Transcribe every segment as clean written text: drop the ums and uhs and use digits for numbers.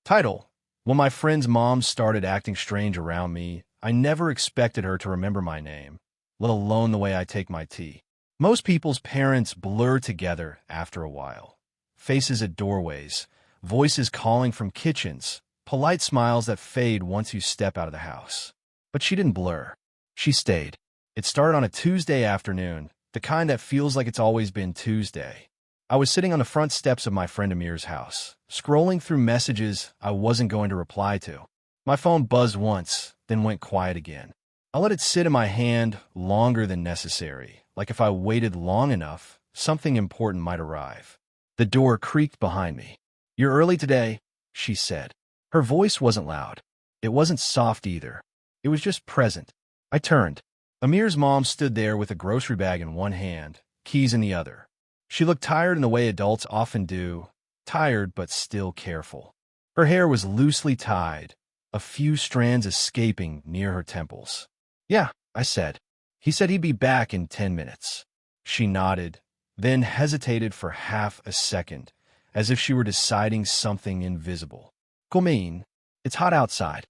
Title: When my friend's mom started acting strange around me, I never expected her to remember my name, let alone the way I take my tea. Most people's parents blur together after a while. Faces at doorways, voices calling from kitchens, polite smiles that fade once you step out of the house. But she didn't blur. She stayed. It started on a Tuesday afternoon, the kind that feels like it's always been Tuesday. I was sitting on the front steps of my friend Amir's house, scrolling through messages I wasn't going to reply to. My phone buzzed once, then went quiet again. I let it sit in my hand longer than necessary, like if I waited long enough, something important might arrive. The door creaked behind me. "You're early today," she said. Her voice wasn't loud. It wasn't soft either. It was just present. I turned. Amir's mom stood there with a grocery bag in one hand, keys in the other. She looked tired in the way adults often do, tired but still careful. Her hair was loosely tied, a few strands escaping near her temples. "Yeah," I said. "He said he'd be back in 10 minutes. She nodded, then hesitated for half a second, as if she were deciding something invisible. "Cool. It's hot outside."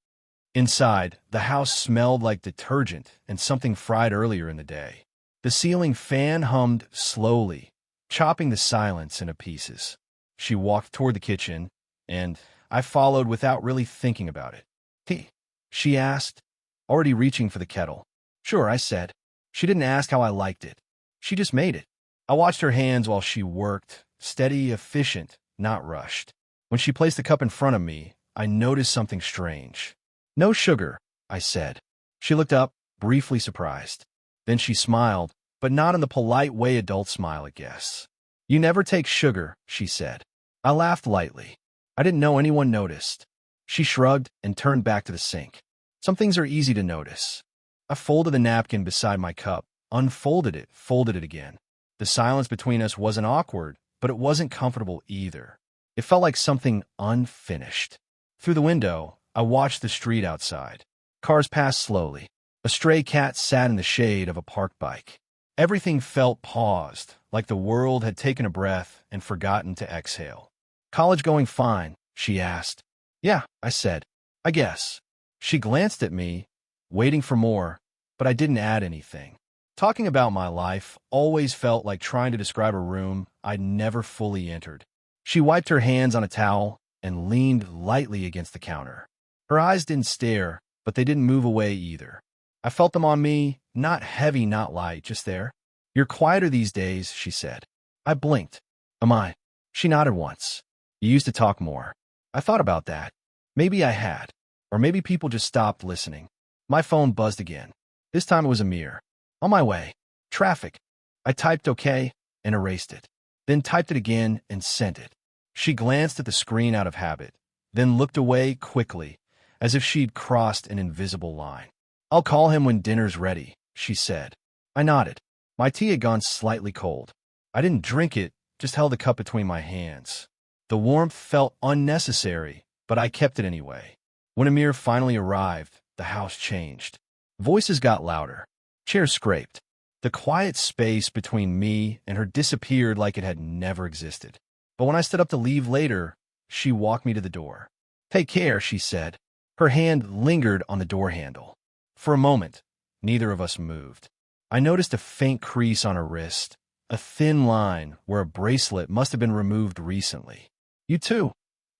Inside, the house smelled like detergent and something fried earlier in the day. The ceiling fan hummed slowly, chopping the silence into pieces. She walked toward the kitchen, and I followed without really thinking about it. "Tea?" she asked, already reaching for the kettle. "Sure," I said. She didn't ask how I liked it. She just made it. I watched her hands while she worked, steady, efficient, not rushed. When she placed the cup in front of me, I noticed something strange. "No sugar," I said. She looked up, briefly surprised. Then she smiled, but not in the polite way adults smile, I guess. "You never take sugar," she said. I laughed lightly. I didn't know anyone noticed. She shrugged and turned back to the sink. "Some things are easy to notice." I folded the napkin beside my cup, unfolded it, folded it again. The silence between us wasn't awkward, but it wasn't comfortable either. It felt like something unfinished. Through the window, I watched the street outside. Cars passed slowly. A stray cat sat in the shade of a parked bike. Everything felt paused, like the world had taken a breath and forgotten to exhale. "College going fine?" she asked. "Yeah," I said. "I guess." She glanced at me, waiting for more, but I didn't add anything. Talking about my life always felt like trying to describe a room I'd never fully entered. She wiped her hands on a towel and leaned lightly against the counter. Her eyes didn't stare, but they didn't move away either. I felt them on me, not heavy, not light, just there. "You're quieter these days," she said. I blinked. "Am I?" She nodded once. "You used to talk more." I thought about that. Maybe I had. Or maybe people just stopped listening. My phone buzzed again. This time it was Amir. "On my way. Traffic." I typed okay and erased it. Then typed it again and sent it. She glanced at the screen out of habit, then looked away quickly, as if she'd crossed an invisible line. "I'll call him when dinner's ready," she said. I nodded. My tea had gone slightly cold. I didn't drink it, just held the cup between my hands. The warmth felt unnecessary, but I kept it anyway. When Amir finally arrived, the house changed. Voices got louder. Chairs scraped. The quiet space between me and her disappeared like it had never existed. But when I stood up to leave later, she walked me to the door. "Take care," she said. Her hand lingered on the door handle. For a moment, neither of us moved. I noticed a faint crease on her wrist, a thin line where a bracelet must have been removed recently. "You too,"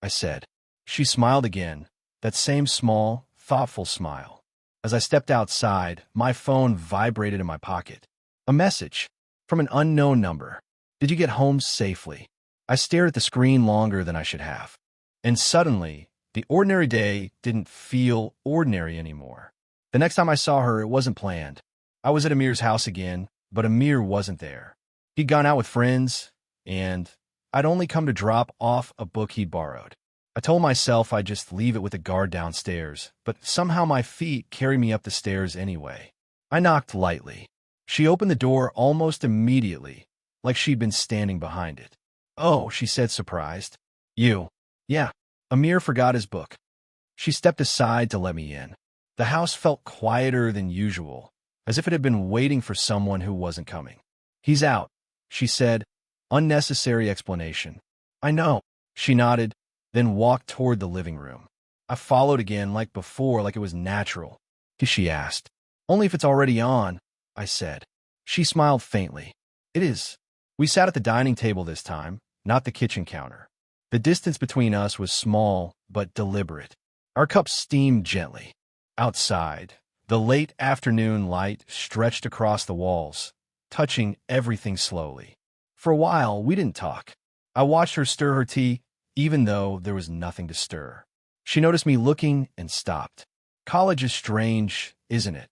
I said. She smiled again, that same small, thoughtful smile. As I stepped outside, my phone vibrated in my pocket. A message from an unknown number. "Did you get home safely?" I stared at the screen longer than I should have. And suddenly, the ordinary day didn't feel ordinary anymore. The next time I saw her, it wasn't planned. I was at Amir's house again, but Amir wasn't there. He'd gone out with friends, and I'd only come to drop off a book he'd borrowed. I told myself I'd just leave it with the guard downstairs, but somehow my feet carried me up the stairs anyway. I knocked lightly. She opened the door almost immediately, like she'd been standing behind it. "Oh," she said, surprised. "You?" "Yeah." Amir forgot his book. She stepped aside to let me in. The house felt quieter than usual, as if it had been waiting for someone who wasn't coming. "He's out," she said. Unnecessary explanation. "I know." She nodded. then walked toward the living room. I followed again like before, like it was natural. She asked. Only if it's already on, I said. She smiled faintly. It is. We sat at the dining table this time, not the kitchen counter. The distance between us was small, but deliberate. Our cups steamed gently. Outside, the late afternoon light stretched across the walls, touching everything slowly. For a while, we didn't talk. I watched her stir her tea, even though there was nothing to stir. She noticed me looking and stopped. College is strange, isn't it?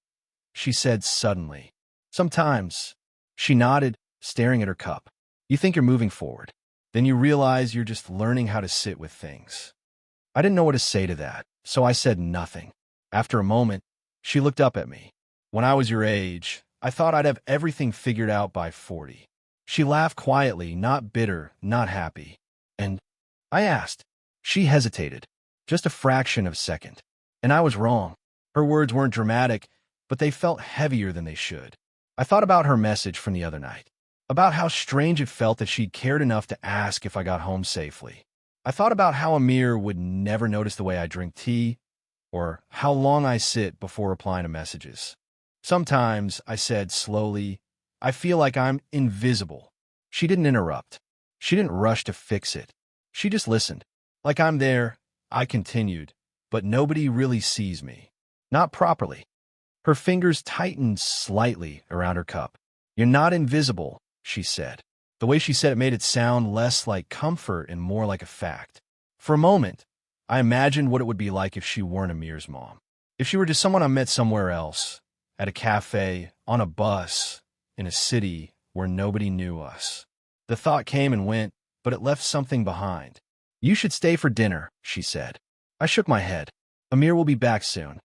She said suddenly. Sometimes. She nodded, staring at her cup. You think you're moving forward. Then you realize you're just learning how to sit with things. I didn't know what to say to that, so I said nothing. After a moment, she looked up at me. When I was your age, I thought I'd have everything figured out by 40. She laughed quietly, not bitter, not happy. And I asked. She hesitated, just a fraction of a second. And I was wrong. Her words weren't dramatic, but they felt heavier than they should. I thought about her message from the other night, about how strange it felt that she'd cared enough to ask if I got home safely. I thought about how Amir would never notice the way I drink tea, or how long I sit before replying to messages. Sometimes, I said slowly, I feel like I'm invisible. She didn't interrupt. She didn't rush to fix it. She just listened. Like I'm there, I continued, but nobody really sees me. Not properly. Her fingers tightened slightly around her cup. You're not invisible, she said. The way she said it made it sound less like comfort and more like a fact. For a moment, I imagined what it would be like if she weren't Amir's mom. If she were just someone I met somewhere else, at a cafe, on a bus, in a city where nobody knew us. The thought came and went, but it left something behind. You should stay for dinner, she said. I shook my head. Amir will be back soon.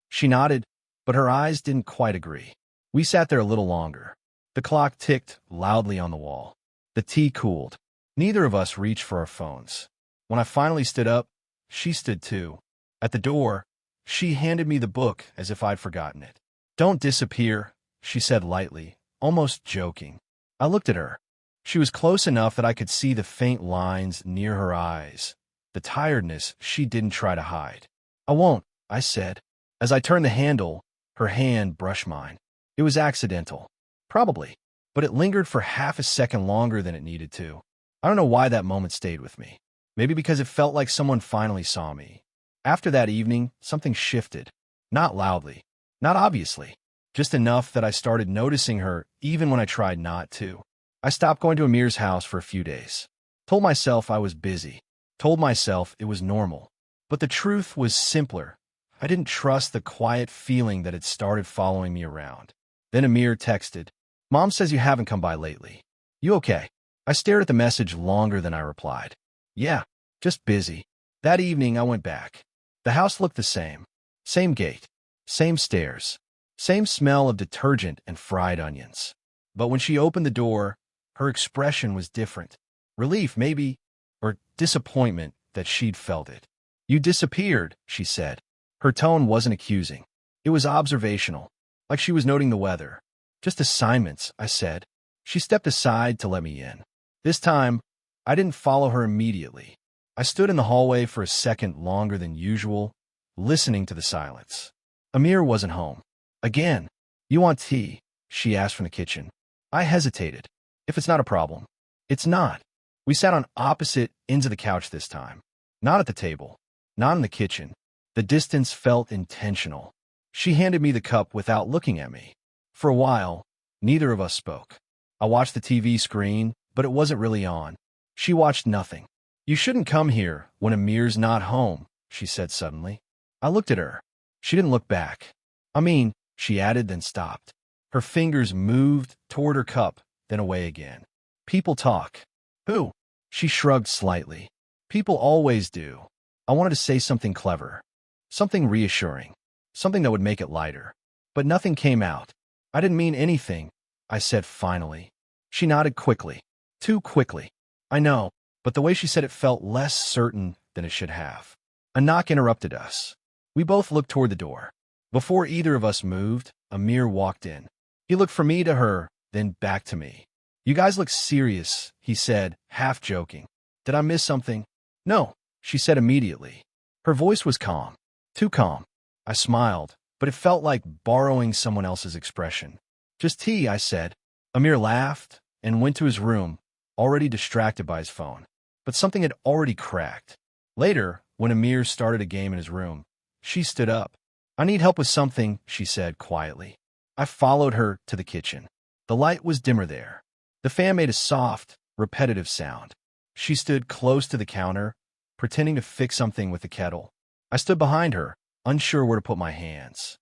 She nodded, but her eyes didn't quite agree. We sat there a little longer. The clock ticked loudly on the wall. The tea cooled. Neither of us reached for our phones. When I finally stood up, she stood too. At the door, she handed me the book as if I'd forgotten it. Don't disappear, she said lightly, almost joking. I looked at her. She was close enough that I could see the faint lines near her eyes, the tiredness she didn't try to hide. I won't, I said. As I turned the handle, her hand brushed mine. It was accidental. Probably. But it lingered for half a second longer than it needed to. I don't know why that moment stayed with me. Maybe because it felt like someone finally saw me. After that evening, something shifted. Not loudly. Not obviously. Just enough that I started noticing her even when I tried not to. I stopped going to Amir's house for a few days. Told myself I was busy. Told myself it was normal. But the truth was simpler. I didn't trust the quiet feeling that had started following me around. Then Amir texted, Mom says you haven't come by lately. You okay? I stared at the message longer than I replied. Yeah, just busy. That evening I went back. The house looked the same. Same gate. Same stairs. Same smell of detergent and fried onions. But when she opened the door, her expression was different. Relief, maybe, or disappointment that she'd felt it. You disappeared, she said. Her tone wasn't accusing. It was observational, like she was noting the weather. Just assignments, I said. She stepped aside to let me in. This time, I didn't follow her immediately. I stood in the hallway for a second longer than usual, listening to the silence. Amir wasn't home. Again. You want tea? She asked from the kitchen. I hesitated. If it's not a problem. It's not. We sat on opposite ends of the couch this time. Not at the table. Not in the kitchen. The distance felt intentional. She handed me the cup without looking at me. For a while, neither of us spoke. I watched the TV screen, but it wasn't really on. She watched nothing. You shouldn't come here when Amir's not home, she said suddenly. I looked at her. She didn't look back. I mean, she added, then stopped. Her fingers moved toward her cup, then away again. People talk. Who? She shrugged slightly. People always do. I wanted to say something clever. Something reassuring. Something that would make it lighter. But nothing came out. I didn't mean anything, I said finally. She nodded quickly. Too quickly. I know, but the way she said it felt less certain than it should have. A knock interrupted us. We both looked toward the door. Before either of us moved, Amir walked in. He looked from me to her, then back to me. You guys look serious, he said, half joking. Did I miss something? No. she said immediately. Her voice was calm. Too calm. I smiled, but it felt like borrowing someone else's expression. Just tea, I said. Amir laughed and went to his room, already distracted by his phone. But something had already cracked. Later, when Amir started a game in his room, she stood up. I need help with something, she said quietly. I followed her to the kitchen. The light was dimmer there. The fan made a soft, repetitive sound. She stood close to the counter, pretending to fix something with the kettle. I stood behind her, unsure where to put my hands.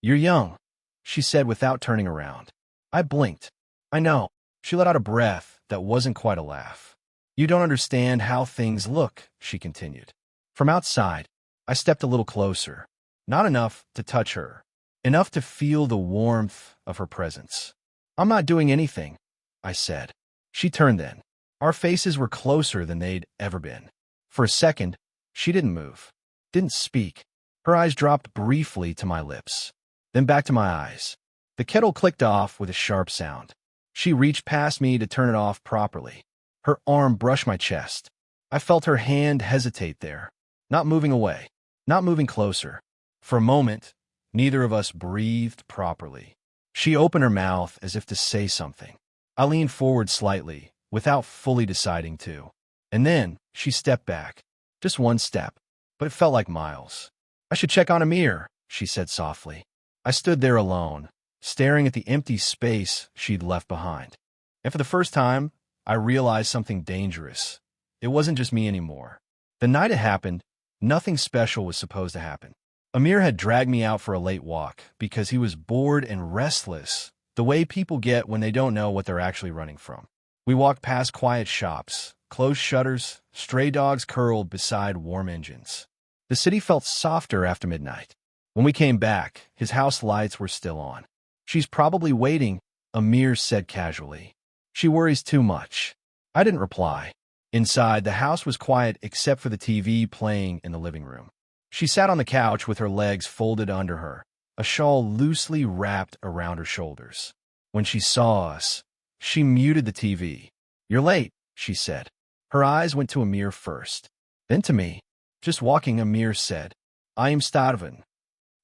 You're young, she said without turning around. I blinked. I know. She let out a breath that wasn't quite a laugh. You don't understand how things look, she continued. From outside, I stepped a little closer. Not enough to touch her. Enough to feel the warmth of her presence. I'm not doing anything, I said. She turned then. Our faces were closer than they'd ever been. For a second, she didn't move, didn't speak. Her eyes dropped briefly to my lips, then back to my eyes. The kettle clicked off with a sharp sound. She reached past me to turn it off properly. Her arm brushed my chest. I felt her hand hesitate there, not moving away, not moving closer. For a moment, neither of us breathed properly. She opened her mouth as if to say something. I leaned forward slightly, without fully deciding to. And then she stepped back. Just one step, but it felt like miles. I should check on Amir, she said softly. I stood there alone, staring at the empty space she'd left behind. And for the first time, I realized something dangerous. It wasn't just me anymore. The night it happened, nothing special was supposed to happen. Amir had dragged me out for a late walk because he was bored and restless, the way people get when they don't know what they're actually running from. We walked past quiet shops, closed shutters, stray dogs curled beside warm engines. The city felt softer after midnight. When we came back, his house lights were still on. She's probably waiting, Amir said casually. She worries too much. I didn't reply. Inside, the house was quiet except for the TV playing in the living room. She sat on the couch with her legs folded under her, a shawl loosely wrapped around her shoulders. When she saw us, she muted the TV. You're late, she said. Her eyes went to Amir first, then to me. Just walking, Amir said. I am starving.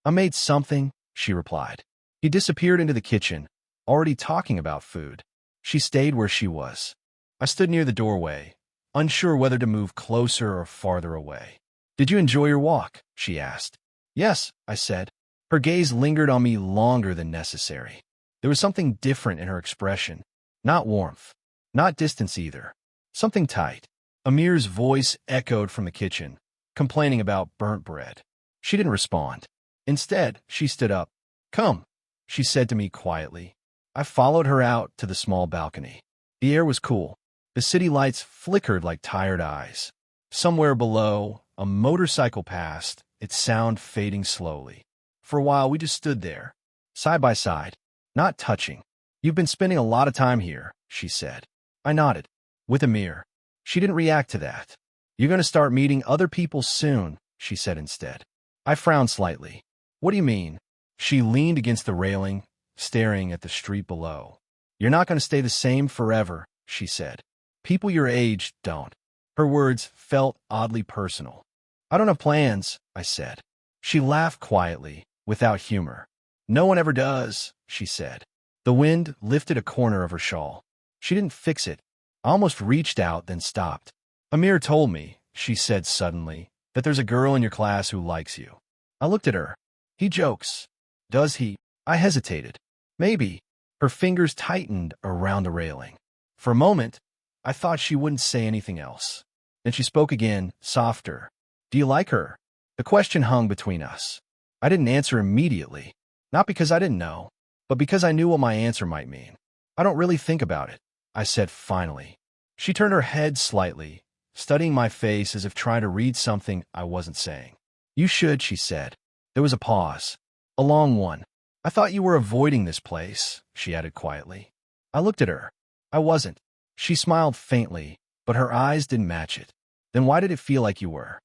I made something, she replied. He disappeared into the kitchen, already talking about food. She stayed where she was. I stood near the doorway, unsure whether to move closer or farther away. Did you enjoy your walk? She asked. Yes, I said. Her gaze lingered on me longer than necessary. There was something different in her expression. Not warmth. Not distance either. Something tight. Amir's voice echoed from the kitchen, complaining about burnt bread. She didn't respond. Instead, she stood up. Come, she said to me quietly. I followed her out to the small balcony. The air was cool. The city lights flickered like tired eyes. Somewhere below, a motorcycle passed, its sound fading slowly. For a while, we just stood there, side by side, not touching. You've been spending a lot of time here, she said. I nodded. With Amir. She didn't react to that. You're going to start meeting other people soon, she said instead. I frowned slightly. What do you mean? She leaned against the railing, staring at the street below. You're not going to stay the same forever, she said. People your age don't. Her words felt oddly personal. I don't have plans, I said. She laughed quietly, without humor. No one ever does, she said. The wind lifted a corner of her shawl. She didn't fix it. I almost reached out, then stopped. Amir told me, she said suddenly, that there's a girl in your class who likes you. I looked at her. He jokes. Does he? I hesitated. Maybe. Her fingers tightened around the railing. For a moment, I thought she wouldn't say anything else. Then she spoke again, softer. Do you like her? The question hung between us. I didn't answer immediately, not because I didn't know, but because I knew what my answer might mean. I don't really think about it, I said finally. She turned her head slightly, studying my face as if trying to read something I wasn't saying. You should, she said. There was a pause. A long one. I thought you were avoiding this place, she added quietly. I looked at her. I wasn't. She smiled faintly, but her eyes didn't match it. Then why did it feel like you were?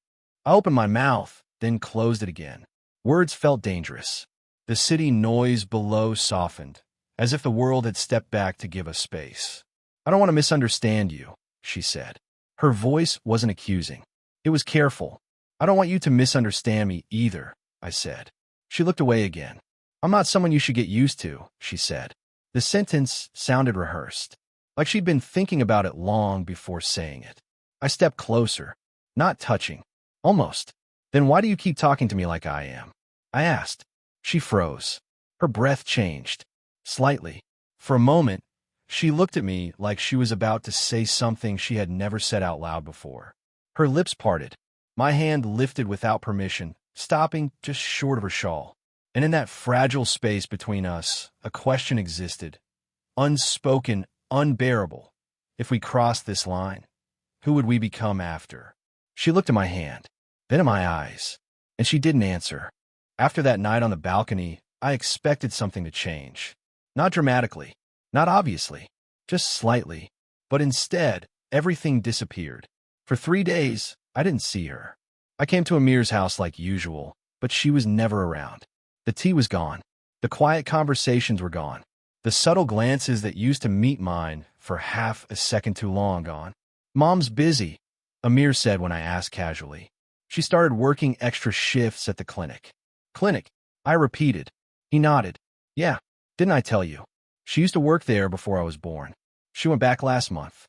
I opened my mouth, then closed it again. Words felt dangerous. The city noise below softened, as if the world had stepped back to give us space. I don't want to misunderstand you, she said. Her voice wasn't accusing. It was careful. I don't want you to misunderstand me either, I said. She looked away again. I'm not someone you should get used to, she said. The sentence sounded rehearsed, like she'd been thinking about it long before saying it. I stepped closer, not touching, almost. Then why do you keep talking to me like I am? I asked. She froze. Her breath changed, slightly. For a moment, she looked at me like she was about to say something she had never said out loud before. Her lips parted. My hand lifted without permission, stopping just short of her shawl. And in that fragile space between us, a question existed. Unspoken, unbearable. If we crossed this line, who would we become after? She looked at my hand, then at my eyes, and she didn't answer. After that night on the balcony, I expected something to change. Not dramatically, not obviously, just slightly. But instead, everything disappeared. For 3 days, I didn't see her. I came to Amir's house like usual, but she was never around. The tea was gone. The quiet conversations were gone. The subtle glances that used to meet mine for half a second too long gone. Mom's busy, Amir said when I asked casually. She started working extra shifts at the clinic. Clinic, I repeated. He nodded. Yeah, didn't I tell you? She used to work there before I was born. She went back last month.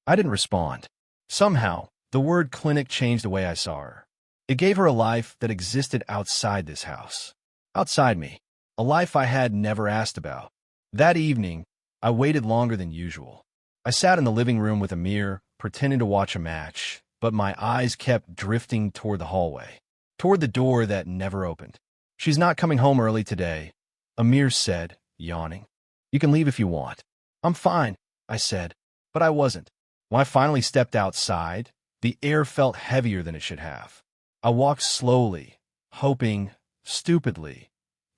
I didn't respond. Somehow, the word clinic changed the way I saw her. It gave her a life that existed outside this house. Outside me. A life I had never asked about. That evening, I waited longer than usual. I sat in the living room with Amir, pretending to watch a match, but my eyes kept drifting toward the hallway, toward the door that never opened. She's not coming home early today, Amir said, yawning. You can leave if you want. I'm fine, I said, but I wasn't. When I finally stepped outside, the air felt heavier than it should have. I walked slowly, hoping, stupidly,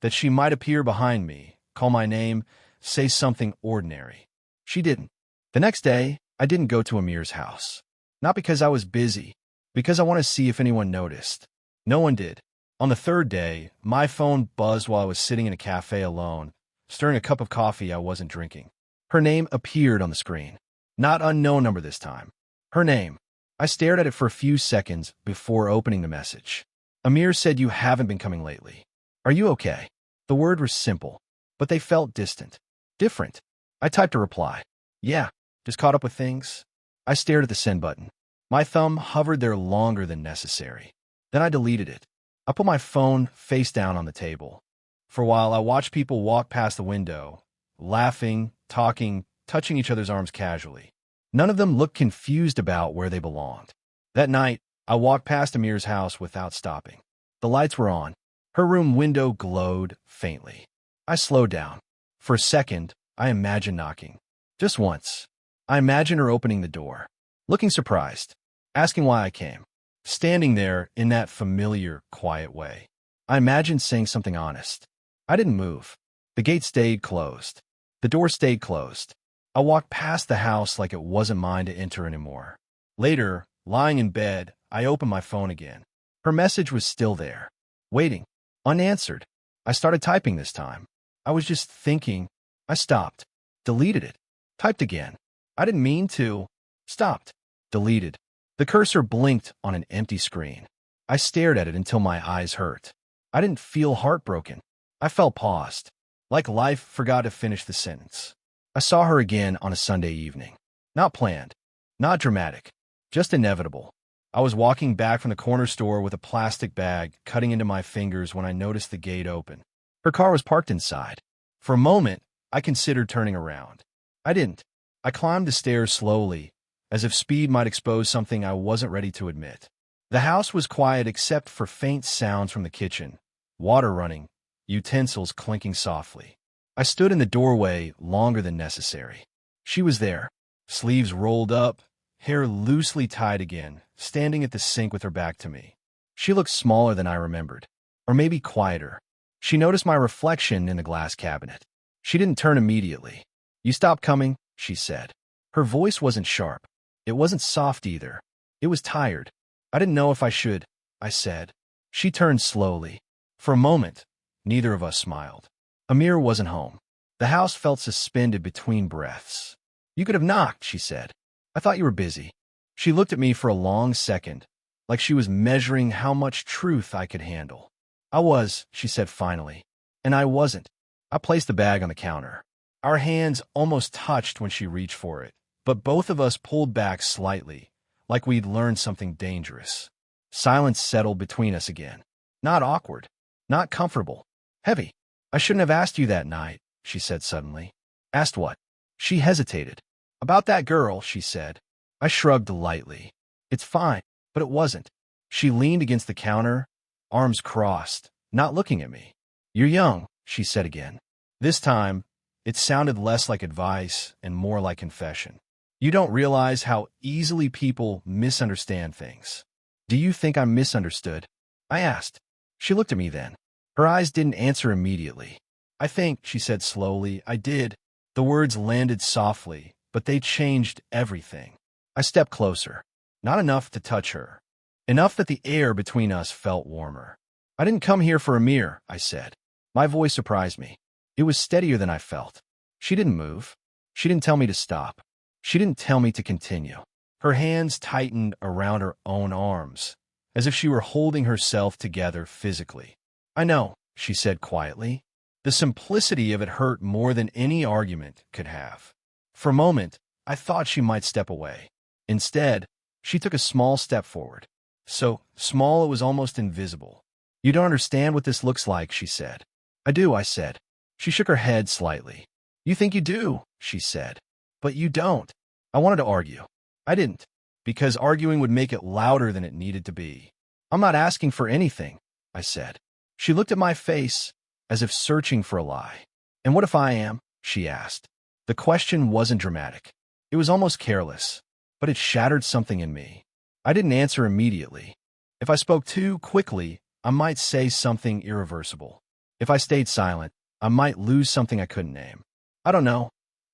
that she might appear behind me, call my name, say something ordinary. She didn't. The next day, I didn't go to Amir's house. Not because I was busy, because I wanted to see if anyone noticed. No one did. On the third day, my phone buzzed while I was sitting in a cafe alone, stirring a cup of coffee I wasn't drinking. Her name appeared on the screen. Not unknown number this time. Her name. I stared at it for a few seconds before opening the message. Amir said you haven't been coming lately. Are you okay? The words were simple, but they felt distant. Different. I typed a reply. Yeah, just caught up with things. I stared at the send button. My thumb hovered there longer than necessary. Then I deleted it. I put my phone face down on the table. For a while, I watched people walk past the window, laughing, talking, touching each other's arms casually. None of them looked confused about where they belonged. That night, I walked past Amir's house without stopping. The lights were on. Her room window glowed faintly. I slowed down. For a second, I imagined knocking. Just once. I imagined her opening the door, looking surprised, asking why I came, standing there in that familiar, quiet way. I imagined saying something honest. I didn't move. The gate stayed closed. The door stayed closed. I walked past the house like it wasn't mine to enter anymore. Later, lying in bed, I opened my phone again. Her message was still there, waiting, unanswered. I started typing this time. I was just thinking. I stopped, deleted it, typed again. I didn't mean to. Stopped, deleted. The cursor blinked on an empty screen. I stared at it until my eyes hurt. I didn't feel heartbroken. I felt paused, like life forgot to finish the sentence. I saw her again on a Sunday evening. Not planned, not dramatic, just inevitable. I was walking back from the corner store with a plastic bag cutting into my fingers when I noticed the gate open. Her car was parked inside. For a moment, I considered turning around. I didn't. I climbed the stairs slowly, as if speed might expose something I wasn't ready to admit. The house was quiet except for faint sounds from the kitchen, water running, utensils clinking softly. I stood in the doorway longer than necessary. She was there, sleeves rolled up, hair loosely tied again, standing at the sink with her back to me. She looked smaller than I remembered, or maybe quieter. She noticed my reflection in the glass cabinet. She didn't turn immediately. You stopped coming, she said. Her voice wasn't sharp. It wasn't soft either. It was tired. I didn't know if I should, I said. She turned slowly. For a moment, neither of us smiled. Amir wasn't home. The house felt suspended between breaths. You could have knocked, she said. I thought you were busy. She looked at me for a long second, like she was measuring how much truth I could handle. I was, she said finally, and I wasn't. I placed the bag on the counter. Our hands almost touched when she reached for it, but both of us pulled back slightly, like we'd learned something dangerous. Silence settled between us again. Not awkward, not comfortable, heavy. I shouldn't have asked you that night, she said suddenly. Asked what? She hesitated. About that girl, she said. I shrugged lightly. It's fine, but it wasn't. She leaned against the counter, arms crossed, not looking at me. You're young, she said again. This time, it sounded less like advice and more like confession. You don't realize how easily people misunderstand things. Do you think I'm misunderstood? I asked. She looked at me then. Her eyes didn't answer immediately. I think, she said slowly, I did. The words landed softly, but they changed everything. I stepped closer. Not enough to touch her. Enough that the air between us felt warmer. I didn't come here for a mirror, I said. My voice surprised me. It was steadier than I felt. She didn't move. She didn't tell me to stop. She didn't tell me to continue. Her hands tightened around her own arms, as if she were holding herself together physically. I know, she said quietly. The simplicity of it hurt more than any argument could have. For a moment, I thought she might step away. Instead, she took a small step forward. So small it was almost invisible. You don't understand what this looks like, she said. I do, I said. She shook her head slightly. You think you do, she said. But you don't. I wanted to argue. I didn't, because arguing would make it louder than it needed to be. I'm not asking for anything, I said. She looked at my face, as if searching for a lie. And what if I am? She asked. The question wasn't dramatic. It was almost careless, but it shattered something in me. I didn't answer immediately. If I spoke too quickly, I might say something irreversible. If I stayed silent, I might lose something I couldn't name. I don't know,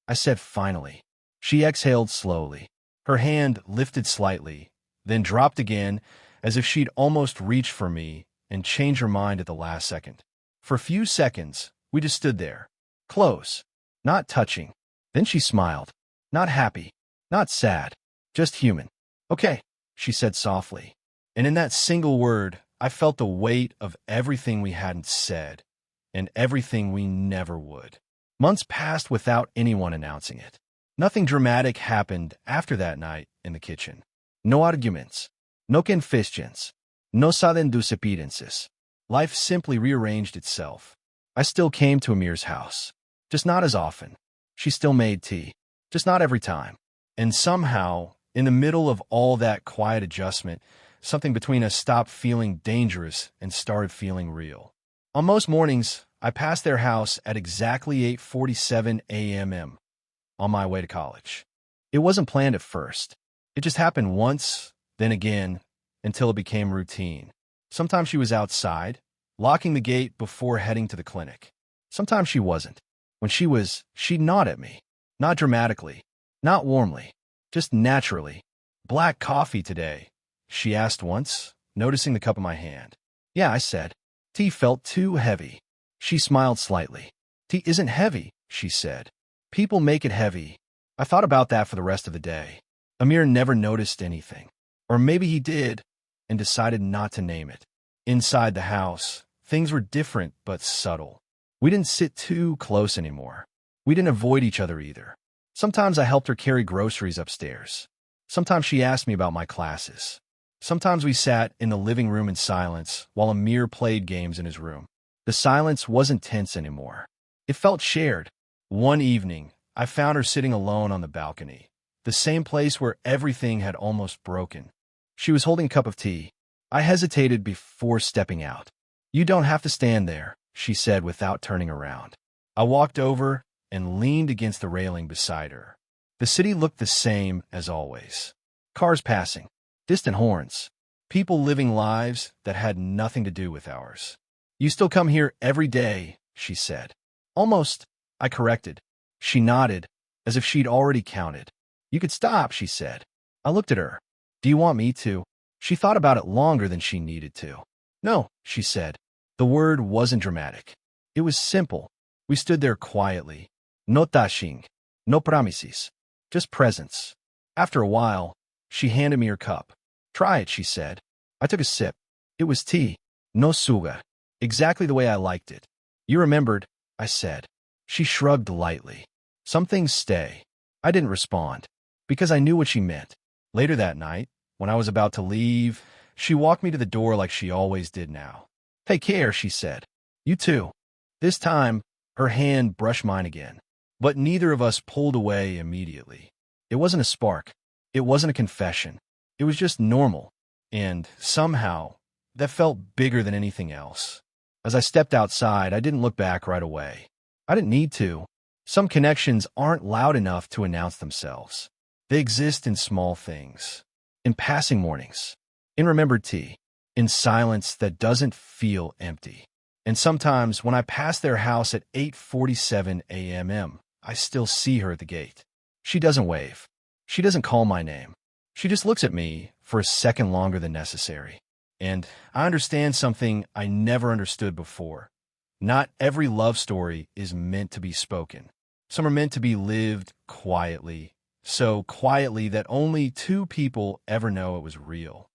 I said finally. She exhaled slowly. Her hand lifted slightly, then dropped again, as if she'd almost reached for me and changed her mind at the last second. For a few seconds, we just stood there, close, not touching. Then she smiled. Not happy, not sad, just human. Okay, she said softly. And in that single word, I felt the weight of everything we hadn't said and everything we never would. Months passed without anyone announcing it. Nothing dramatic happened after that night in the kitchen. No arguments, no confessions, no sudden disappearances. Life simply rearranged itself. I still came to Amir's house, just not as often. She still made tea, just not every time. And somehow, in the middle of all that quiet adjustment, something between us stopped feeling dangerous and started feeling real. On most mornings, I passed their house at exactly 8:47 a.m. on my way to college. It wasn't planned at first. It just happened once, then again, until it became routine. Sometimes she was outside, locking the gate before heading to the clinic. Sometimes she wasn't. When she was, she'd nod at me. Not dramatically, not warmly, just naturally. Black coffee today, she asked once, noticing the cup in my hand. Yeah, I said. Tea felt too heavy. She smiled slightly. Tea isn't heavy, she said. People make it heavy. I thought about that for the rest of the day. Amir never noticed anything. Or maybe he did, and decided not to name it. Inside the house, things were different but subtle. We didn't sit too close anymore. We didn't avoid each other either. Sometimes I helped her carry groceries upstairs. Sometimes she asked me about my classes. Sometimes we sat in the living room in silence while Amir played games in his room. The silence wasn't tense anymore. It felt shared. One evening, I found her sitting alone on the balcony, the same place where everything had almost broken. She was holding a cup of tea. I hesitated before stepping out. You don't have to stand there, she said without turning around. I walked over and leaned against the railing beside her. The city looked the same as always. Cars passing, distant horns, people living lives that had nothing to do with ours. You still come here every day, she said. Almost, I corrected. She nodded, as if she'd already counted. You could stop, she said. I looked at her. Do you want me to? She thought about it longer than she needed to. No, she said. The word wasn't dramatic. It was simple. We stood there quietly. No tashing, no promises, just presence. After a while, she handed me her cup. Try it, she said. I took a sip. It was tea. No suga. Exactly the way I liked it. You remembered, I said. She shrugged lightly. Some things stay. I didn't respond, because I knew what she meant. Later that night, when I was about to leave, she walked me to the door like she always did now. Take care, she said. You too. This time, her hand brushed mine again. But neither of us pulled away immediately. It wasn't a spark. It wasn't a confession. It was just normal. And somehow, that felt bigger than anything else. As I stepped outside, I didn't look back right away. I didn't need to. Some connections aren't loud enough to announce themselves. They exist in small things. In passing mornings. In remembered tea. In silence that doesn't feel empty. And sometimes when I pass their house at 8:47 a.m., I still see her at the gate. She doesn't wave. She doesn't call my name. She just looks at me for a second longer than necessary. And I understand something I never understood before. Not every love story is meant to be spoken. Some are meant to be lived quietly, so quietly that only two people ever know it was real.